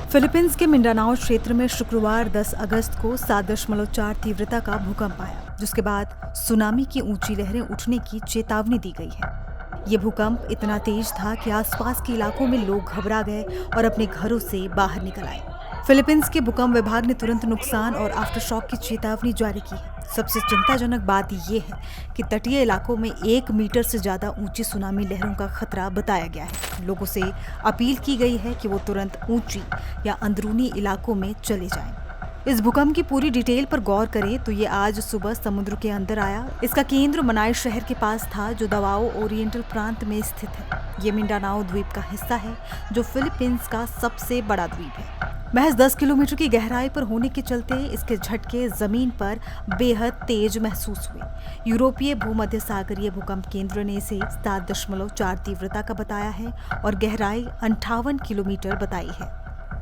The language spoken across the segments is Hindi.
फिलीपींस के मिंडानाओ क्षेत्र में शुक्रवार 10 अगस्त को 7.4 तीव्रता का भूकंप आया, जिसके बाद सुनामी की ऊंची लहरें उठने की चेतावनी दी गई है। ये भूकंप इतना तेज था कि आसपास के इलाकों में लोग घबरा गए और अपने घरों से बाहर निकल आए। फिलीपींस के भूकंप विभाग ने तुरंत नुकसान और आफ्टरशॉक की चेतावनी जारी की है। सबसे चिंताजनक बात यह है कि तटीय इलाकों में 1 मीटर से ज्यादा ऊंची सुनामी लहरों का खतरा बताया गया है। लोगों से अपील की गई है कि वो तुरंत ऊंची या अंदरूनी इलाकों में चले जाएं। इस भूकंप की पूरी डिटेल पर गौर करें तो ये आज सुबह समुद्र के अंदर आया। इसका केंद्र मनाई शहर के पास था, जो दवाओ ओरिएंटल प्रांत में स्थित है। ये मिंडानाओ द्वीप का हिस्सा है, जो फिलीपींस का सबसे बड़ा द्वीप है। महज 10 किलोमीटर की गहराई पर होने के चलते इसके झटके जमीन पर बेहद तेज महसूस हुए। यूरोपीय भूमध्य सागरीय भूकंप केंद्र ने इसे 7.4 तीव्रता का बताया है और गहराई 58 किलोमीटर बताई है।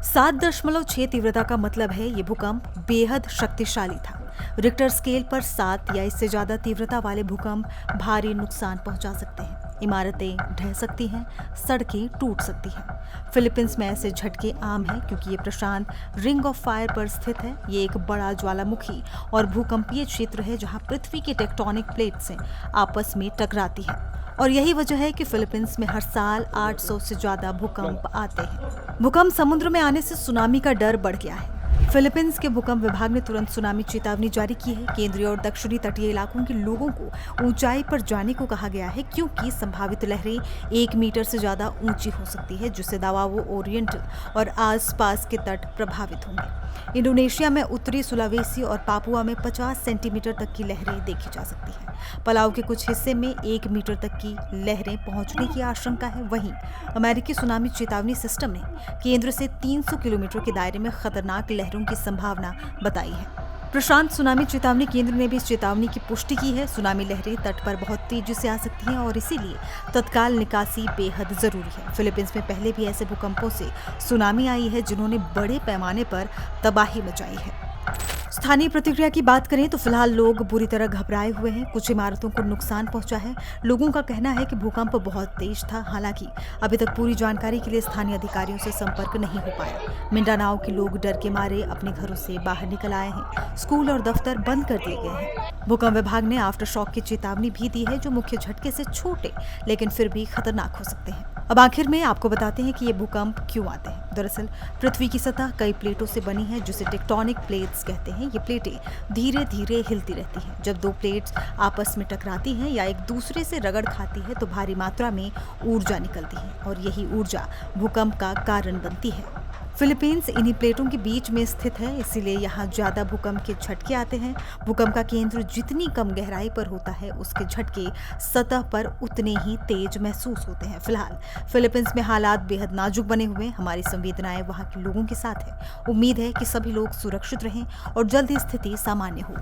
7.6 तीव्रता का मतलब है ये भूकंप बेहद शक्तिशाली था। रिक्टर स्केल पर 7 या इससे ज्यादा तीव्रता वाले भूकंप भारी नुकसान पहुंचा सकते हैं। इमारतें ढह सकती हैं, सड़कें टूट सकती हैं। फिलीपींस में ऐसे झटके आम हैं क्योंकि ये प्रशांत रिंग ऑफ फायर पर स्थित है। ये एक बड़ा ज्वालामुखी और भूकंपीय क्षेत्र है जहां पृथ्वी की टेक्टोनिक प्लेट्स आपस में टकराती हैं। और यही वजह है कि फिलीपींस में हर साल 800 से ज्यादा भूकंप आते हैं। भूकंप समुद्र में आने से सुनामी का डर बढ़ गया है। फिलीपींस के भूकंप विभाग ने तुरंत सुनामी चेतावनी जारी की है। केंद्रीय और दक्षिणी तटीय इलाकों के लोगों को ऊंचाई पर जाने को कहा गया है, क्योंकि संभावित लहरें 1 मीटर से ज्यादा ऊंची हो सकती है, जिससे दावाओ ओरिएंटल और आसपास के तट प्रभावित होंगे। इंडोनेशिया में उत्तरी सुलावेसी और पापुआ में 50 सेंटीमीटर तक की लहरें देखी जा सकती हैं। पलाव के कुछ हिस्से में 1 मीटर तक की लहरें पहुंचने की आशंका है। वहीं अमेरिकी सुनामी चेतावनी सिस्टम ने केंद्र से 300 किलोमीटर के दायरे में खतरनाक लहरों की संभावना बताई है। प्रशांत सुनामी चेतावनी केंद्र ने भी इस चेतावनी की पुष्टि की है। सुनामी लहरें तट पर बहुत तेजी से आ सकती हैं और इसीलिए तत्काल निकासी बेहद जरूरी है। फिलीपींस में पहले भी ऐसे भूकंपों से सुनामी आई है जिन्होंने बड़े पैमाने पर तबाही मचाई है। स्थानीय प्रतिक्रिया की बात करें तो फिलहाल लोग बुरी तरह घबराए हुए हैं। कुछ इमारतों को नुकसान पहुंचा है। लोगों का कहना है कि भूकंप बहुत तेज था। हालांकि अभी तक पूरी जानकारी के लिए स्थानीय अधिकारियों से संपर्क नहीं हो पाया। मिंडानाओ के लोग डर के मारे अपने घरों से बाहर निकल आए हैं। स्कूल और दफ्तर बंद कर दिए गए हैं। भूकंप विभाग ने आफ्टर शॉक की चेतावनी भी दी है, जो मुख्य झटके से छोटे लेकिन फिर भी खतरनाक हो सकते हैं। अब आखिर में आपको बताते हैं कि ये भूकंप क्यों आते हैं। दरअसल पृथ्वी की सतह कई प्लेटों से बनी है, जिसे टेक्टोनिक प्लेट्स कहते हैं। ये प्लेटें धीरे धीरे हिलती रहती हैं। जब दो प्लेट्स आपस में टकराती हैं या एक दूसरे से रगड़ खाती है तो भारी मात्रा में ऊर्जा निकलती है और यही ऊर्जा भूकंप का कारण बनती है। फिलीपींस इन्हीं प्लेटों के बीच में स्थित है, इसीलिए यहाँ ज्यादा भूकंप के झटके आते हैं। भूकंप का केंद्र जितनी कम गहराई पर होता है, उसके झटके सतह पर उतने ही तेज महसूस होते हैं। फिलहाल फिलीपींस में हालात बेहद नाजुक बने हुए। हमारी संवेदनाएं वहाँ के लोगों के साथ है। उम्मीद है कि सभी लोग सुरक्षित रहें और जल्द ही स्थिति सामान्य हो।